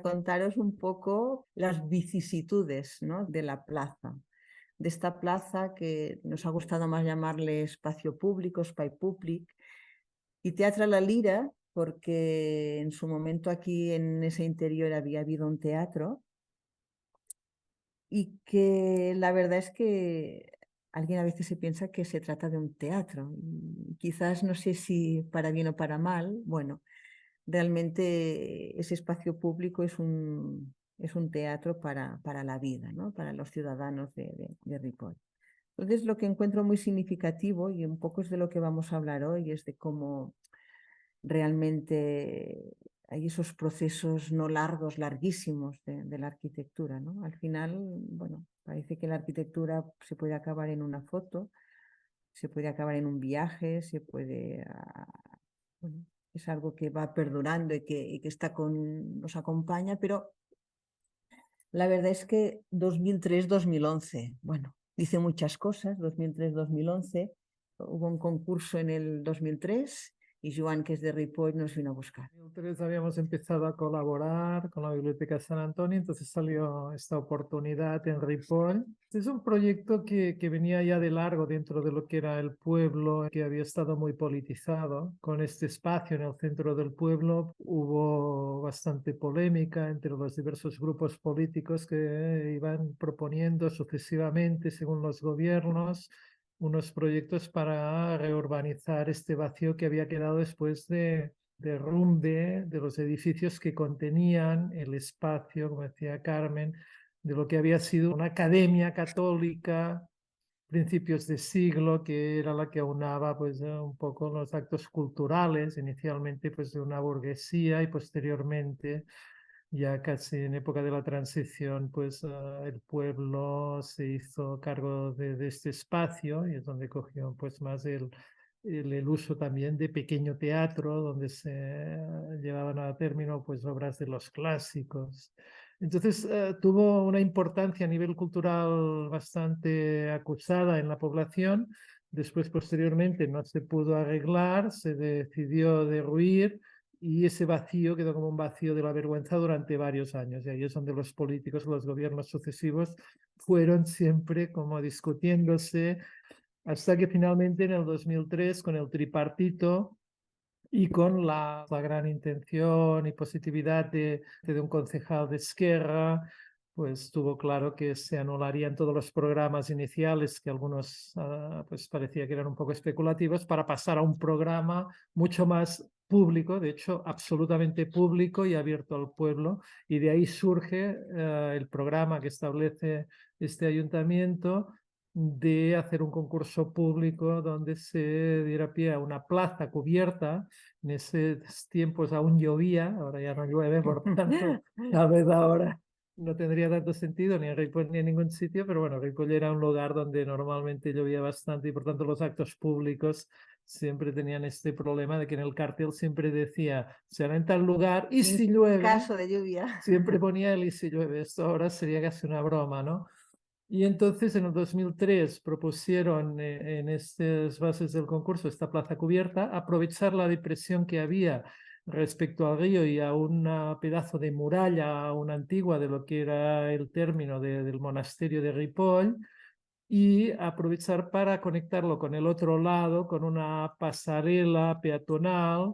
contaros un poco las vicisitudes, ¿no?, de la plaza, de esta plaza que nos ha gustado más llamarle espacio público, espai públic, y Teatre La Lira, porque en su momento aquí en ese interior había habido un teatro y que la verdad es que alguien a veces se piensa que se trata de un teatro. Y quizás no sé si para bien o para mal, bueno, realmente ese espacio público es un teatro para la vida, ¿no?, para los ciudadanos de Ripoll. Entonces, lo que encuentro muy significativo, y un poco es de lo que vamos a hablar hoy, es de cómo realmente hay esos procesos no largos, larguísimos de la arquitectura, ¿no? Al final, bueno, parece que la arquitectura se puede acabar en una foto, se puede acabar en un viaje, se puede... bueno, es algo que va perdurando y que está nos acompaña, pero la verdad es que 2003-2011, bueno, dice muchas cosas. 2003-2011, hubo un concurso en el 2003 y Joan, que es de Ripoll, nos vino a buscar. En 2003 habíamos empezado a colaborar con la Biblioteca San Antonio, entonces salió esta oportunidad en Ripoll. Es un proyecto que venía ya de largo dentro de lo que era el pueblo, que había estado muy politizado. Con este espacio en el centro del pueblo hubo bastante polémica entre los diversos grupos políticos que iban proponiendo sucesivamente, según los gobiernos, unos proyectos para reurbanizar este vacío que había quedado después de derrumbe de los edificios que contenían el espacio, como decía Carmen, de lo que había sido una academia católica principios de siglo, que era la que aunaba pues un poco los actos culturales, inicialmente pues de una burguesía y posteriormente, ya casi en época de la transición, pues el pueblo se hizo cargo de este espacio y es donde cogió pues más el uso también de pequeño teatro, donde se llevaban a término pues obras de los clásicos. Entonces tuvo una importancia a nivel cultural bastante acusada en la población. Después, posteriormente, no se pudo arreglar, se decidió derruir y ese vacío quedó como un vacío de la vergüenza durante varios años. Y ahí es donde los políticos, los gobiernos sucesivos fueron siempre como discutiéndose, hasta que finalmente en el 2003, con el tripartito y con la gran intención y positividad de un concejal de Esquerra, pues tuvo claro que se anularían todos los programas iniciales, que algunos pues parecía que eran un poco especulativos, para pasar a un programa mucho más público, de hecho absolutamente público y abierto al pueblo, y de ahí surge el programa que establece este ayuntamiento de hacer un concurso público donde se diera pie a una plaza cubierta. En esos tiempos aún llovía, ahora ya no llueve, por tanto, tal vez ahora no tendría tanto sentido ni en Ripoll ni en ningún sitio, pero bueno, Ripoll era un lugar donde normalmente llovía bastante y por tanto los actos públicos siempre tenían este problema de que en el cartel siempre decía, será en tal lugar y si llueve, caso de lluvia. siempre ponía el y si llueve. Esto ahora sería casi una broma, ¿no? Y entonces en el 2003 propusieron en estas bases del concurso esta plaza cubierta, aprovechar la depresión que había respecto al río y a un pedazo de muralla, una antigua de lo que era el término del monasterio de Ripoll, y aprovechar para conectarlo con el otro lado, con una pasarela peatonal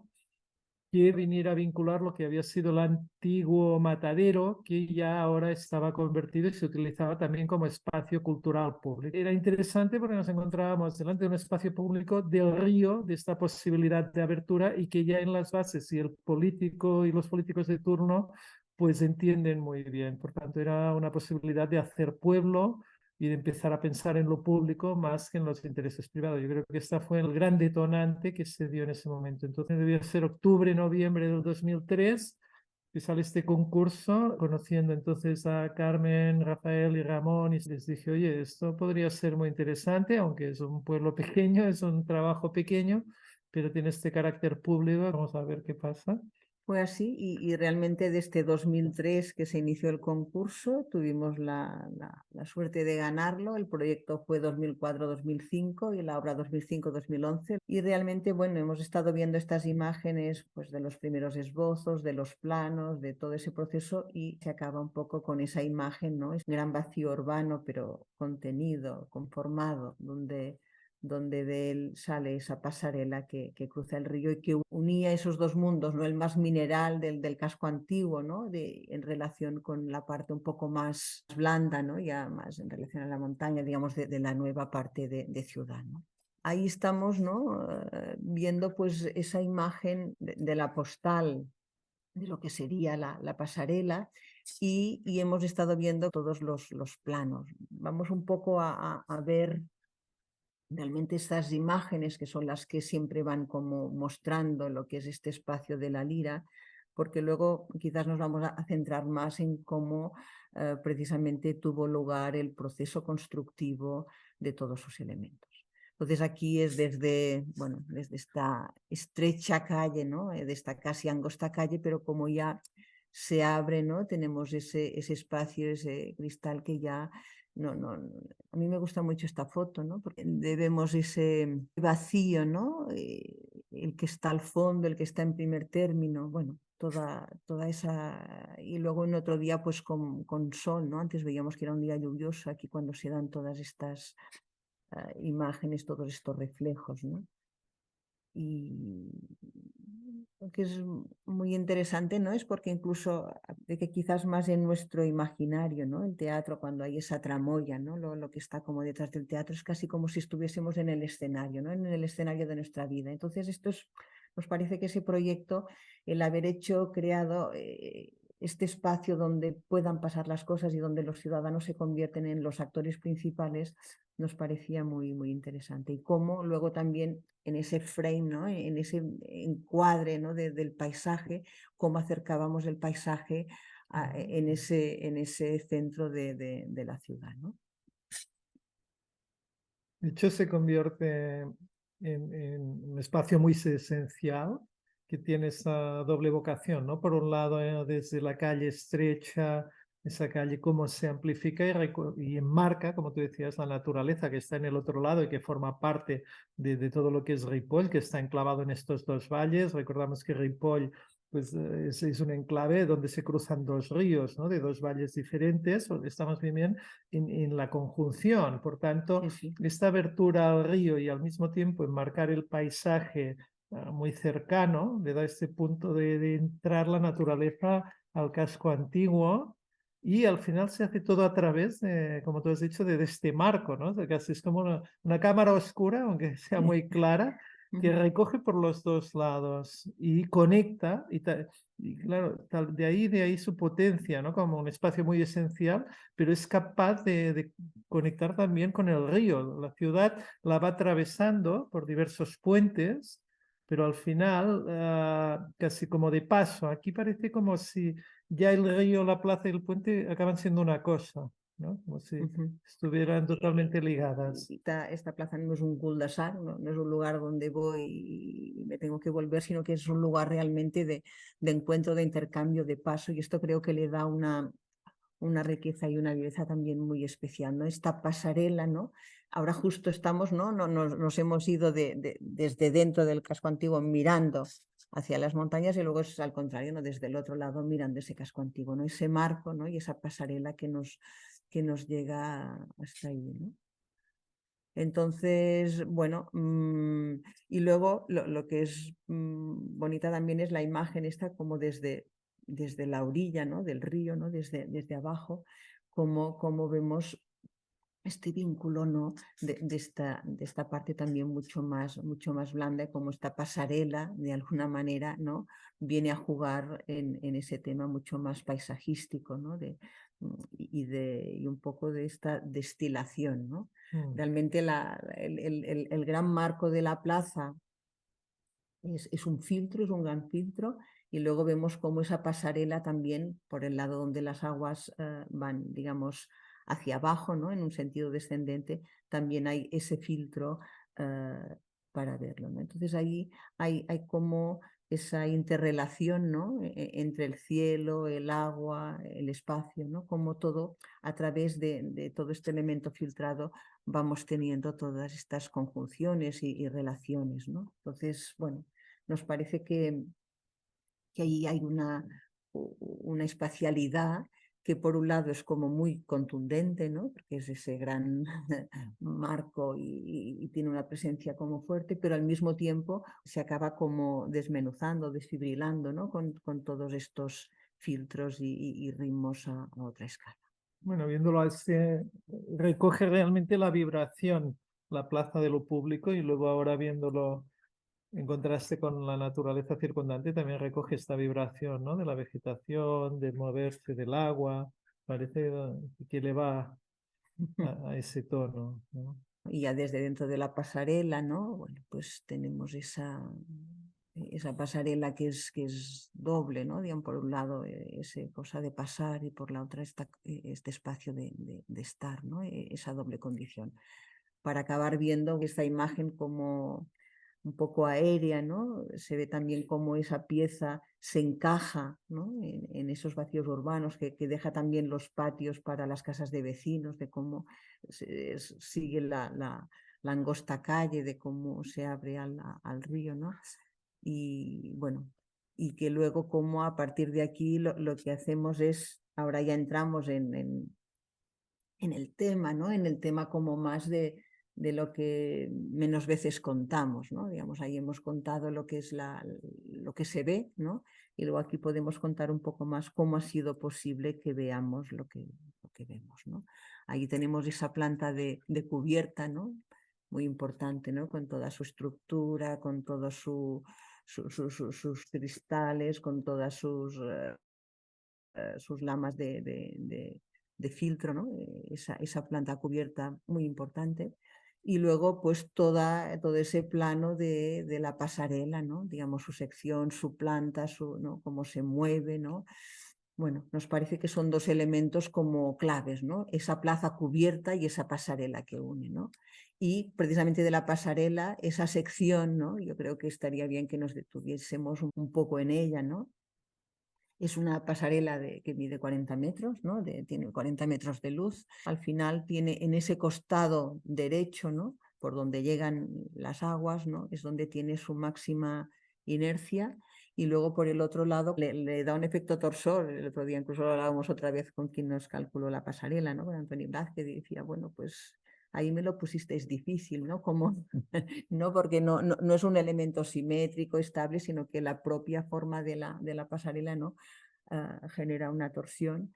que viniera a vincular lo que había sido el antiguo matadero, que ya ahora estaba convertido y se utilizaba también como espacio cultural público. Era interesante porque nos encontrábamos delante de un espacio público del río, de esta posibilidad de abertura y que ya en las bases y el político y los políticos de turno pues entienden muy bien. Por tanto, era una posibilidad de hacer pueblo y de empezar a pensar en lo público más que en los intereses privados. Yo creo que esta fue el gran detonante que se dio en ese momento. Entonces debió ser octubre, noviembre del 2003 que sale este concurso, conociendo entonces a Carmen, Rafael y Ramón, y les dije, oye, esto podría ser muy interesante, aunque es un pueblo pequeño, es un trabajo pequeño, pero tiene este carácter público, vamos a ver qué pasa. Fue así y realmente desde 2003 que se inició el concurso tuvimos la suerte de ganarlo. El proyecto fue 2004-2005 y la obra 2005-2011. Y realmente, bueno, hemos estado viendo estas imágenes pues, de los primeros esbozos, de los planos, de todo ese proceso y se acaba un poco con esa imagen, ¿no? Es un gran vacío urbano, pero contenido, conformado, donde de él sale esa pasarela que cruza el río y que unía esos dos mundos, ¿no? El más mineral del casco antiguo, ¿no? En relación con la parte un poco más blanda, ¿no? Ya más en relación a la montaña, digamos, de la nueva parte de ciudad, ¿no? Ahí estamos, ¿no? Viendo pues esa imagen de la postal de lo que sería la pasarela y hemos estado viendo todos los planos. Vamos un poco a ver realmente estas imágenes que son las que siempre van como mostrando lo que es este espacio de la lira, porque luego quizás nos vamos a centrar más en cómo precisamente tuvo lugar el proceso constructivo de todos sus elementos. Entonces aquí es desde, bueno, desde esta estrecha calle, ¿no? De esta casi angosta calle, pero como ya se abre, ¿no? Tenemos ese espacio, ese cristal que ya no, a mí me gusta mucho esta foto, ¿no? Porque vemos ese vacío, ¿no? El que está al fondo, el que está en primer término, bueno, toda esa... Y luego en otro día, pues con sol, ¿no? Antes veíamos que era un día lluvioso, aquí cuando se dan todas estas imágenes, todos estos reflejos, ¿no? Y lo que es muy interesante, ¿no? Es porque incluso de que quizás más en nuestro imaginario, ¿no? El teatro, cuando hay esa tramoya, ¿no? Lo que está como detrás del teatro es casi como si estuviésemos en el escenario, ¿no? En el escenario de nuestra vida. Entonces, nos parece que ese proyecto, el haber creado este espacio donde puedan pasar las cosas y donde los ciudadanos se convierten en los actores principales, nos parecía muy interesante. Y cómo luego también en ese frame, ¿no? En ese encuadre, ¿no? del paisaje, cómo acercábamos el paisaje en ese centro de la ciudad, ¿no? De hecho, se convierte en un espacio muy esencial que tiene esa doble vocación, ¿no? Por un lado, desde la calle estrecha, esa calle cómo se amplifica y enmarca, como tú decías, la naturaleza que está en el otro lado y que forma parte de todo lo que es Ripoll, que está enclavado en estos dos valles. Recordamos que Ripoll pues, es un enclave donde se cruzan dos ríos, ¿no? De dos valles diferentes. Estamos bien en la conjunción. Por tanto, Sí. esta abertura al río y al mismo tiempo enmarcar el paisaje muy cercano, le da este punto de entrar la naturaleza al casco antiguo y al final se hace todo a través, como tú has dicho, de este marco, ¿no? O sea, casi es como una cámara oscura, aunque sea muy clara, que recoge por los dos lados y conecta, y claro, de ahí su potencia, ¿no? Como un espacio muy esencial, pero es capaz de conectar también con el río. La ciudad la va atravesando por diversos puentes, pero al final, casi como de paso, aquí parece como si ya el río, la plaza y el puente acaban siendo una cosa, ¿no? Como si estuvieran totalmente ligadas. Esta plaza no es un cul-de-sac, no es un lugar donde voy y me tengo que volver, sino que es un lugar realmente de encuentro, de intercambio, de paso, y esto creo que le da una riqueza y una belleza también muy especial, ¿no? Esta pasarela, ¿no? Ahora justo estamos, ¿no? Nos hemos ido desde dentro del casco antiguo mirando hacia las montañas y luego es al contrario, ¿no? Desde el otro lado mirando ese casco antiguo, ¿no? Ese marco, ¿no? Y esa pasarela que nos llega hasta ahí, ¿no? Entonces, bueno, y luego lo que es bonita también es la imagen esta como desde la orilla, ¿no? Del río, ¿no? Desde abajo, como vemos este vínculo, ¿no? de esta parte también mucho más blanda, como esta pasarela, de alguna manera, ¿no? Viene a jugar en ese tema mucho más paisajístico, ¿no? Y un poco de esta destilación, ¿no? Realmente el gran marco de la plaza es un filtro, es un gran filtro, y luego vemos cómo esa pasarela también, por el lado donde las aguas van, digamos, hacia abajo, ¿no? En un sentido descendente, también hay ese filtro para verlo, ¿no? Entonces ahí hay como esa interrelación, ¿no? Entre el cielo, el agua, el espacio, ¿no? Como todo, a través de todo este elemento filtrado, vamos teniendo todas estas conjunciones y relaciones, ¿no? Entonces, bueno, nos parece que ahí hay una espacialidad que por un lado es como muy contundente, ¿no? Porque es ese gran marco y tiene una presencia como fuerte, pero al mismo tiempo se acaba como desmenuzando, desfibrilando, ¿no? Con todos estos filtros y ritmos a otra escala. Bueno, viéndolo así, recoge realmente la vibración, la plaza de lo público, y luego ahora viéndolo en contraste con la naturaleza circundante, también recoge esta vibración, ¿no? De la vegetación, del moverse del agua. Parece que le va a ese tono, ¿no? Y ya desde dentro de la pasarela, ¿no? Bueno, pues tenemos esa pasarela que es doble, ¿no? Digamos, por un lado, esa cosa de pasar y por la otra este espacio de estar, ¿no? Esa doble condición. Para acabar viendo esta imagen como un poco aérea, ¿no? Se ve también cómo esa pieza se encaja, ¿no? En esos vacíos urbanos que deja también los patios para las casas de vecinos, de cómo sigue la angosta calle, de cómo se abre al río, ¿no? Y bueno, y que luego como a partir de aquí lo que hacemos es, ahora ya entramos en el tema, ¿no? En el tema como más de lo que menos veces contamos, ¿no? Digamos, ahí hemos contado lo que es lo que se ve, ¿no? Y luego aquí podemos contar un poco más cómo ha sido posible que veamos lo que vemos, ¿no? Ahí tenemos esa planta de cubierta, ¿no? Muy importante, ¿no? Con toda su estructura, con todos sus cristales, con todas sus lamas de filtro, ¿no? Esa planta cubierta muy importante. Y luego, pues, todo ese plano de la pasarela, ¿no? Digamos, su sección, su planta, ¿no? Cómo se mueve, ¿no? Bueno, nos parece que son dos elementos como claves, ¿no? Esa plaza cubierta y esa pasarela que une, ¿no? Y precisamente de la pasarela, esa sección, ¿no? Yo creo que estaría bien que nos detuviésemos un poco en ella, ¿no? Es una pasarela que mide 40 metros, ¿no? Tiene 40 metros de luz. Al final tiene en ese costado derecho, ¿no? Por donde llegan las aguas, ¿no? Es donde tiene su máxima inercia. Y luego por el otro lado le da un efecto torsor. El otro día incluso lo hablábamos otra vez con quien nos calculó la pasarela, ¿no? Con Antonio Blas, que decía, bueno, pues ahí me lo pusisteis difícil, ¿no? Como, no porque no es un elemento simétrico, estable, sino que la propia forma de la pasarela, ¿no? Genera una torsión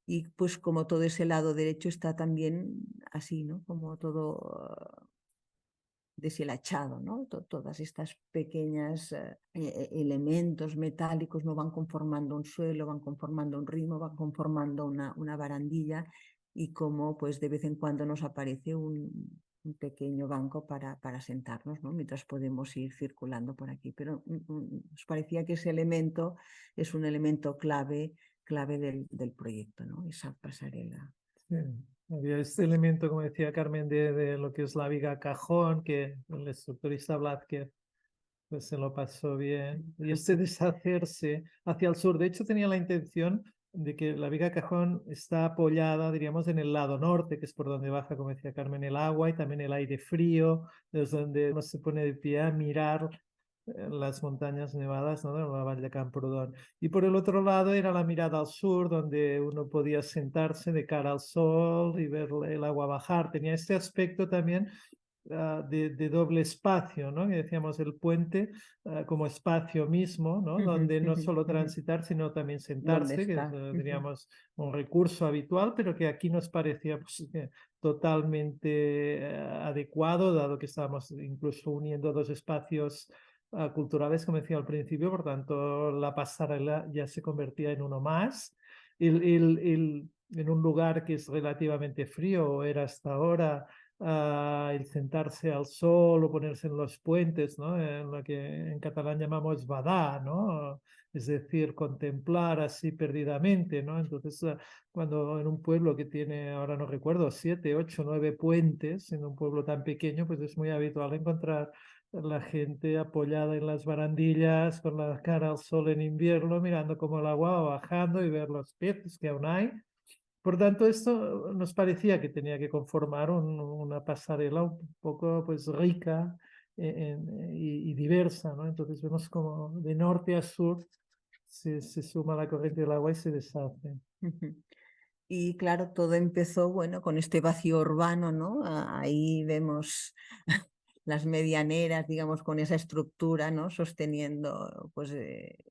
y pues como todo ese lado derecho está también así, ¿no? Como todo deshilachado, ¿no? Todas estas pequeñas elementos metálicos no van conformando un suelo, van conformando un ritmo, van conformando una barandilla y como pues de vez en cuando nos aparece un pequeño banco para sentarnos, ¿no? Mientras podemos ir circulando por aquí. Pero nos parecía que ese elemento es un elemento clave del proyecto, ¿no? Esa pasarela. Sí. Había este elemento, como decía Carmen, de lo que es la viga cajón, que el estructurista Blázquez pues se lo pasó bien. Y este deshacerse hacia el sur, de hecho tenía la intención de que la viga cajón está apoyada, diríamos, en el lado norte, que es por donde baja, como decía Carmen, el agua y también el aire frío, desde donde uno se pone de pie a mirar las montañas nevadas, ¿no? De la Vall de Camprodon. Y por el otro lado era la mirada al sur, donde uno podía sentarse de cara al sol y ver el agua bajar. Tenía este aspecto también de doble espacio, ¿no? Que decíamos el puente como espacio mismo, ¿no? Donde no solo transitar, sino también ¿Dónde sentarse, que es, está? diríamos, un recurso habitual, pero que aquí nos parecía pues, totalmente adecuado, dado que estábamos incluso uniendo dos espacios culturales, como decía al principio, por tanto, la pasarela ya se convertía en uno más. En un lugar que es relativamente frío, o era hasta ahora, el sentarse al sol o ponerse en los puentes, ¿no? En lo que en catalán llamamos badar, ¿no? Es decir, contemplar así perdidamente, ¿no? Entonces, cuando en un pueblo que tiene, ahora no recuerdo, 7, 8, 9 puentes, en un pueblo tan pequeño, pues es muy habitual encontrar la gente apoyada en las barandillas con la cara al sol en invierno, mirando cómo el agua va bajando y ver los peces que aún hay. Por tanto, esto nos parecía que tenía que conformar una pasarela un poco pues rica y diversa, ¿no? Entonces vemos como de norte a sur se suma la corriente del agua y se deshace. Ujú. Y claro, todo empezó, bueno, con este vacío urbano, ¿no? Ahí vemos las medianeras, digamos, con esa estructura, ¿no? Sosteniendo, pues,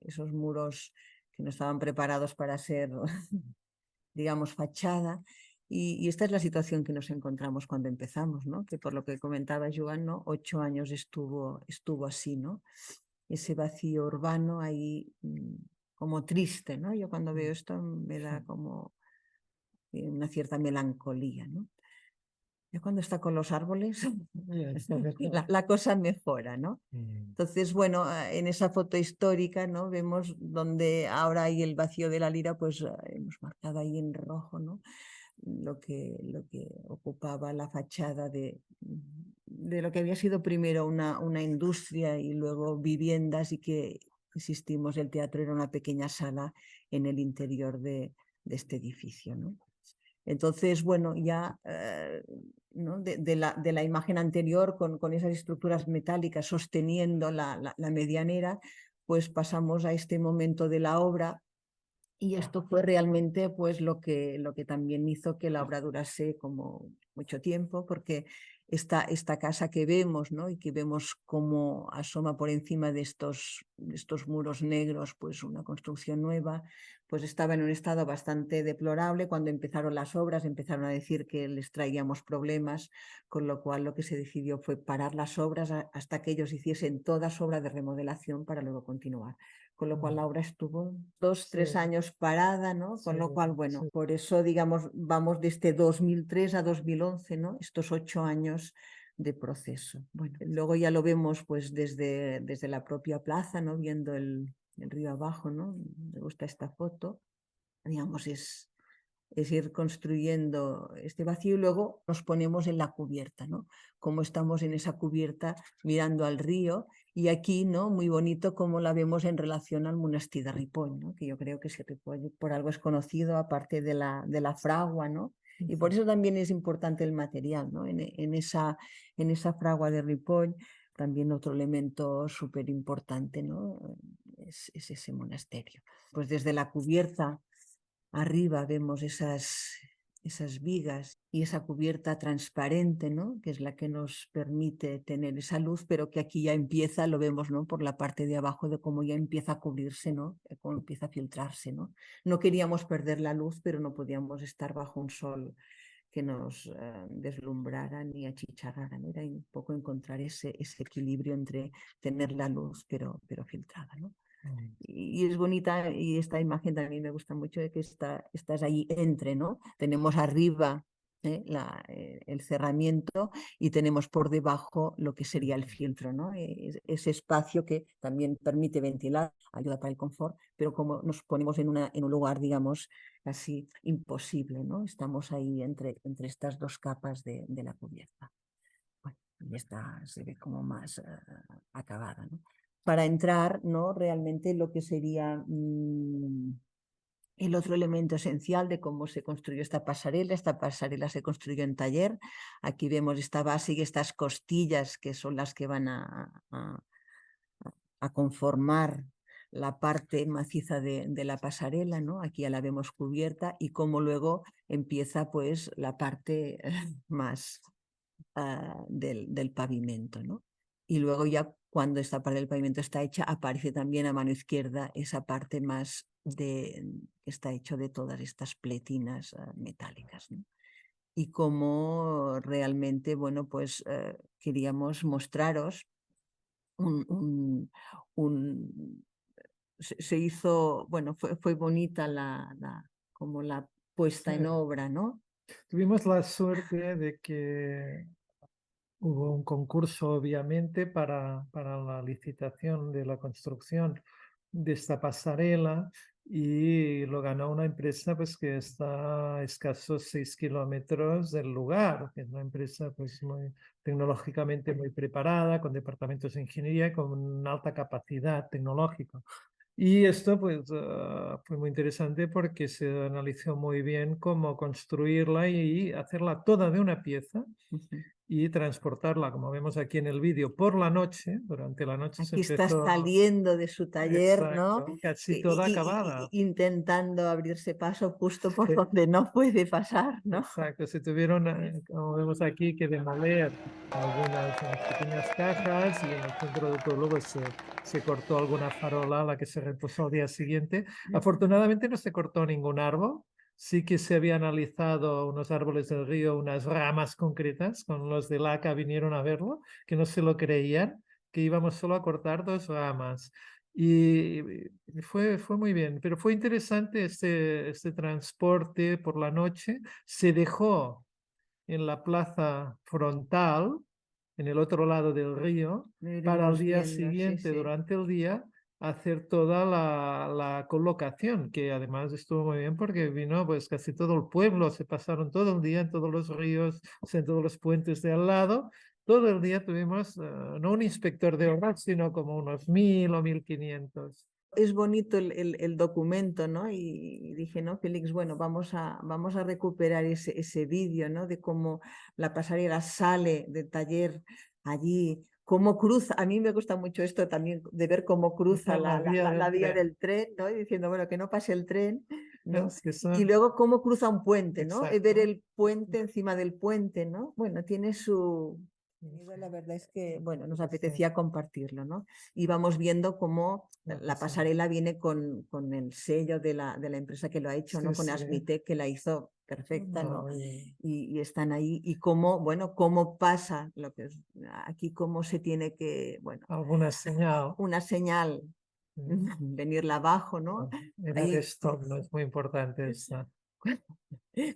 esos muros que no estaban preparados para ser, digamos, fachada. Y esta es la situación que nos encontramos cuando empezamos, ¿no? Que por lo que comentaba Joan, ¿no? 8 años estuvo así, ¿no? Ese vacío urbano ahí, como triste, ¿no? Yo cuando veo esto me da como una cierta melancolía, ¿no? Ya cuando está con los árboles, Ya está mejor. la cosa mejora, ¿no? Mm. Entonces, bueno, en esa foto histórica, ¿no? Vemos donde ahora hay el vacío de la lira, pues hemos marcado ahí en rojo, ¿no? Lo que ocupaba la fachada de lo que había sido primero una industria y luego viviendas, y que, insistimos, el teatro era una pequeña sala en el interior de este edificio, ¿no? Entonces, bueno, ya, ¿no? de la imagen anterior con esas estructuras metálicas sosteniendo la medianera, pues pasamos a este momento de la obra, y esto fue realmente pues lo que también hizo que la obra durase como mucho tiempo, porque esta casa que vemos, ¿no? Y que vemos cómo asoma por encima de estos muros negros, pues una construcción nueva, pues estaba en un estado bastante deplorable. Cuando empezaron las obras empezaron a decir que les traíamos problemas, con lo cual lo que se decidió fue parar las obras hasta que ellos hiciesen toda su obra de remodelación para luego continuar. Con lo cual la obra estuvo 2, 3 Sí, años parada, ¿no? Con sí, lo cual, bueno, sí. por eso, digamos, vamos desde 2003 a 2011, ¿no? Estos 8 años de proceso. Bueno, luego ya lo vemos pues desde la propia plaza, ¿no? Viendo el río abajo, ¿no? Me gusta esta foto. Digamos, es ir construyendo este vacío, y luego nos ponemos en la cubierta, ¿no? Como estamos en esa cubierta mirando al río, y aquí, ¿no? Muy bonito como la vemos en relación al monasterio de Ripoll, ¿no? Que yo creo que ese Ripoll por algo es conocido, aparte de la fragua, ¿no? Y por eso también es importante el material, ¿no? En esa fragua de Ripoll, también otro elemento súper importante, ¿no? Es ese monasterio. Pues desde la cubierta arriba vemos esas vigas y esa cubierta transparente, ¿no? Que es la que nos permite tener esa luz, pero que aquí ya empieza, lo vemos, ¿no? Por la parte de abajo, de cómo ya empieza a cubrirse, ¿no? Cómo empieza a filtrarse, ¿no? No queríamos perder la luz, pero no podíamos estar bajo un sol que nos deslumbrara ni achicharrara, ¿no? Era un poco encontrar ese equilibrio entre tener la luz, pero filtrada, ¿no? Y es bonita, y esta imagen también me gusta mucho, de que estás ahí entre, ¿no? Tenemos arriba el cerramiento, y tenemos por debajo lo que sería el filtro, ¿no? Ese espacio que también permite ventilar, ayuda para el confort, pero como nos ponemos en un lugar, digamos, casi imposible, ¿no? Estamos ahí entre estas dos capas de la cubierta. Bueno, y esta se ve como más acabada, ¿no? Para entrar, ¿no? Realmente lo que sería el otro elemento esencial de cómo se construyó esta pasarela. Esta pasarela se construyó en taller. Aquí vemos esta base y estas costillas, que son las que van a conformar la parte maciza de la pasarela, ¿no? Aquí ya la vemos cubierta, y cómo luego empieza pues la parte más del pavimento, ¿no? Y luego ya, cuando esta parte del pavimento está hecha, aparece también a mano izquierda esa parte más que está hecho de todas estas pletinas metálicas, ¿no? Y cómo realmente, bueno, pues queríamos mostraros un, un- un- se hizo, bueno, fue bonita como la puesta en Sí. obra, ¿no? Tuvimos la suerte de que hubo un concurso, obviamente, para la licitación de la construcción. de esta pasarela y lo ganó una empresa pues que está a escasos 6 kilómetros del lugar, que es una empresa pues muy tecnológicamente muy preparada, con departamentos de ingeniería y con una alta capacidad tecnológica. Y esto pues fue muy interesante porque se analizó muy bien cómo construirla y hacerla toda de una pieza Ujú. y transportarla, como vemos aquí en el vídeo, por la noche. Durante la noche se Aquí está empezó, saliendo de su taller, ¿no? exacto, casi toda acabada. Intentando abrirse paso justo por Se- donde no puede pasar, ¿no? Exacto, se tuvieron, como vemos aquí, que demoler unas pequeñas cajas y en el centro del pueblo pues, se cortó alguna farola a la que se reposó al día siguiente. Afortunadamente no se cortó ningún árbol. Sí que se había analizado unos árboles del río, unas ramas concretas, con los del ACA vinieron a verlo, que no se lo creían, que íbamos solo a cortar 2 ramas. Y fue muy bien, pero fue interesante este transporte por la noche. Se dejó en la plaza frontal, en el otro lado del río, Lo para el iremos día viendo, sí, siguiente, sí. durante el día, hacer toda la colocación, que además estuvo muy bien porque vino pues casi todo el pueblo, se pasaron todo el día en todos los ríos, o sea, en todos los puentes de al lado. Todo el día tuvimos, no un inspector de obras, sino como unos 1000 o 1500. Es bonito el documento, ¿no? Y dije, ¿no, Félix? Bueno, vamos a recuperar ese vídeo, ¿no? De cómo la pasarela sale del taller allí, cómo cruza. A mí me gusta mucho esto también, de ver cómo cruza La vía la del vía tren. del tren, ¿no? Y diciendo, bueno, que no pase el tren, ¿no? Es que Y son, luego cómo cruza un puente, ¿no? Ver exacto. el puente encima del puente, ¿no? Bueno, tiene su... La verdad es que, bueno, nos Sí, apetecía compartirlo, ¿no? Y vamos viendo cómo la sí, pasarela viene con el sello de la empresa que lo ha hecho, ¿no? sí, Con sí. Asmitec, que la hizo perfecta, ¿no? No, Y están ahí. Y cómo, bueno, cómo pasa lo que es aquí, cómo se tiene que, bueno, alguna señal. una señal, venirla abajo, ¿no? Era de Ahí stop, no es muy importante esta.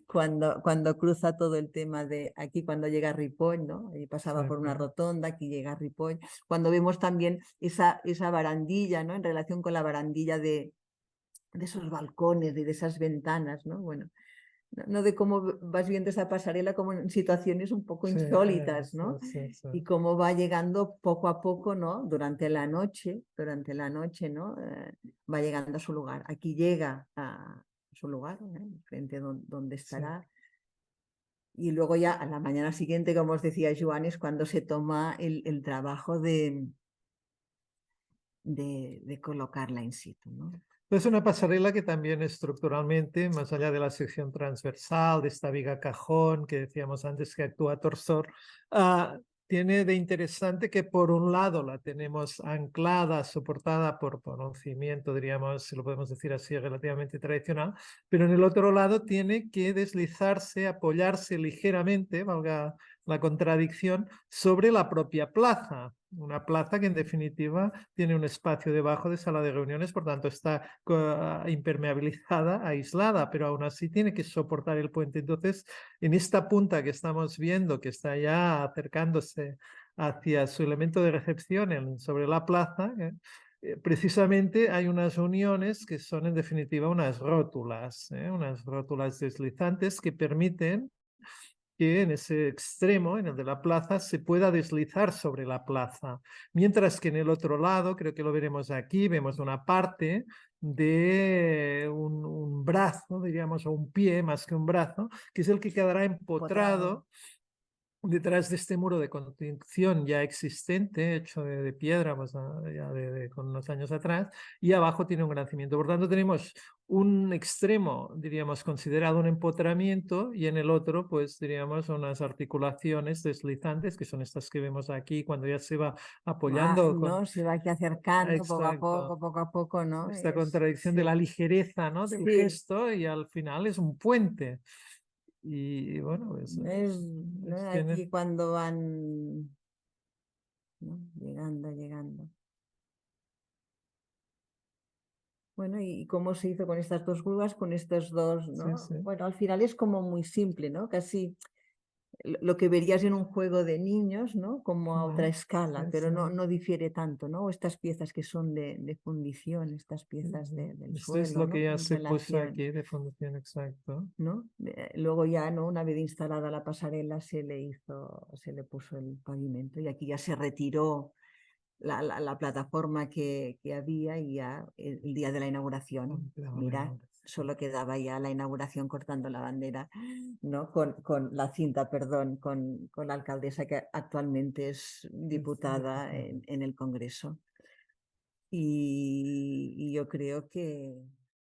cuando cruza todo el tema de aquí, cuando llega a Ripoll, ¿no? Ahí pasaba por una Exacto. rotonda, aquí llega a Ripoll. Cuando vemos también esa barandilla, ¿no? En relación con la barandilla de esos balcones y de esas ventanas, ¿no? Bueno, no de cómo vas viendo esa pasarela como en situaciones un poco Sí, insólitas, ¿no? sí, sí. Y cómo va llegando poco a poco, ¿no? Durante la noche, ¿no? Va llegando a su lugar. Aquí llega a su lugar, frente donde Sí. estará. Y luego ya a la mañana siguiente, como os decía Joan, es cuando se toma el trabajo de colocarla in situ, ¿no? Es una pasarela que también estructuralmente, más allá de la sección transversal, de esta viga cajón que decíamos antes que actúa torsor, tiene de interesante que por un lado la tenemos anclada, soportada por un cimiento, diríamos, si lo podemos decir así, relativamente tradicional, pero en el otro lado tiene que deslizarse, apoyarse ligeramente, valga la contradicción, sobre la propia plaza. Una plaza que en definitiva tiene un espacio debajo de sala de reuniones, por tanto está impermeabilizada, aislada, pero aún así tiene que soportar el puente. Entonces, en esta punta que estamos viendo, que está ya acercándose hacia su elemento de recepción sobre la plaza, precisamente hay unas uniones que son en definitiva unas rótulas deslizantes que permiten que en ese extremo, en el de la plaza, se pueda deslizar sobre la plaza. Mientras que en el otro lado, creo que lo veremos aquí, vemos una parte de un brazo, diríamos, o un pie más que un brazo, que es el que quedará empotrado detrás de este muro de contención ya existente, hecho de piedra, pues, ya con unos años atrás, y abajo tiene un gran cimiento. Por tanto, tenemos un extremo, diríamos, considerado un empotramiento, y en el otro, pues, diríamos, unas articulaciones deslizantes, que son estas que vemos aquí, cuando ya se va apoyando con... ¿no? Se va aquí acercando Exacto. poco a poco, ¿no? Esta contradicción de Sí, la ligereza, ¿no? Del sí. gesto, y al final es un puente. Y bueno, pues, ¿No? tiene... Aquí cuando van, ¿no? Llegando. Bueno, ¿y cómo se hizo con estas dos grúas, con estos dos, Sí, ¿no? sí. Bueno, al final es como muy simple, ¿no? Casi lo que verías en un juego de niños, ¿no? Como a otra escala, Sí, pero sí. no difiere tanto, ¿no? O estas piezas que son de fundición, estas piezas del Esto es suelo, lo que ¿no? ya En se puso relación, aquí de fundación, exacto. ¿no? Luego ya, ¿no? Una vez instalada la pasarela se le puso el pavimento y aquí ya se retiró la plataforma que había y ya el día de la inauguración, Quedaba la mira, inauguración. solo quedaba ya la inauguración cortando la bandera, ¿no? Con la cinta, perdón, con la alcaldesa que actualmente es Es diputada diputada. en el Congreso. Y yo creo que...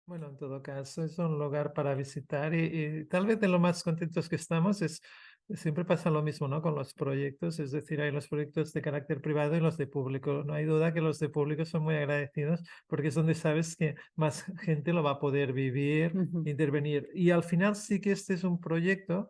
Bueno, en todo caso, es un lugar para visitar y tal vez de lo más contentos que estamos es, siempre pasa lo mismo, ¿no? Con los proyectos, es decir, hay los proyectos de carácter privado y los de público. No hay duda que los de público son muy agradecidos porque es donde sabes que más gente lo va a poder vivir, Ujú. intervenir. Y al final sí que este es un proyecto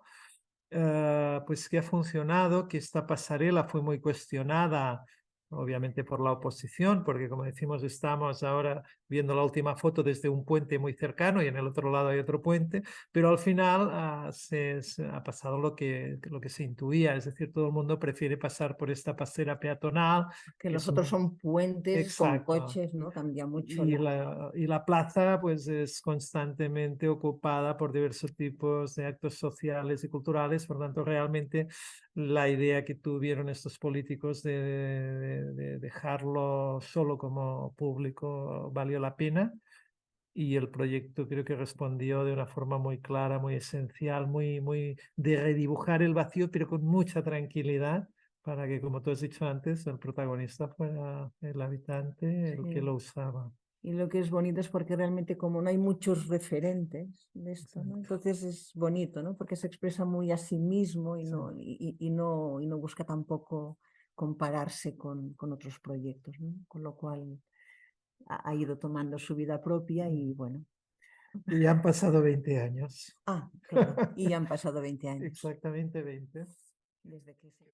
pues que ha funcionado, que esta pasarela fue muy cuestionada, obviamente por la oposición, porque como decimos, estamos ahora viendo la última foto desde un puente muy cercano y en el otro lado hay otro puente, pero al final se ha pasado lo que se intuía, es decir, todo el mundo prefiere pasar por esta pasera peatonal, Que que los es otros un... son puentes con Exacto. coches, ¿no? Cambia mucho Y la... la plaza pues es constantemente ocupada por diversos tipos de actos sociales y culturales, por tanto realmente la idea que tuvieron estos políticos de dejarlo solo como público valió la pena y el proyecto creo que respondió de una forma muy clara, muy esencial, muy de redibujar el vacío pero con mucha tranquilidad para que, como tú has dicho antes, el protagonista fuera el habitante, el que Sí. lo usaba. Y lo que es bonito es porque realmente como no hay muchos referentes de esto, ¿no? Exacto. Entonces es bonito, ¿no? Porque se expresa muy a sí mismo y Sí, no busca tampoco compararse con otros proyectos, ¿no? Con lo cual ha ido tomando su vida propia y bueno. y ya han pasado 20 años. Ah, claro. Y ya han pasado 20 años Exactamente 20. desde que se...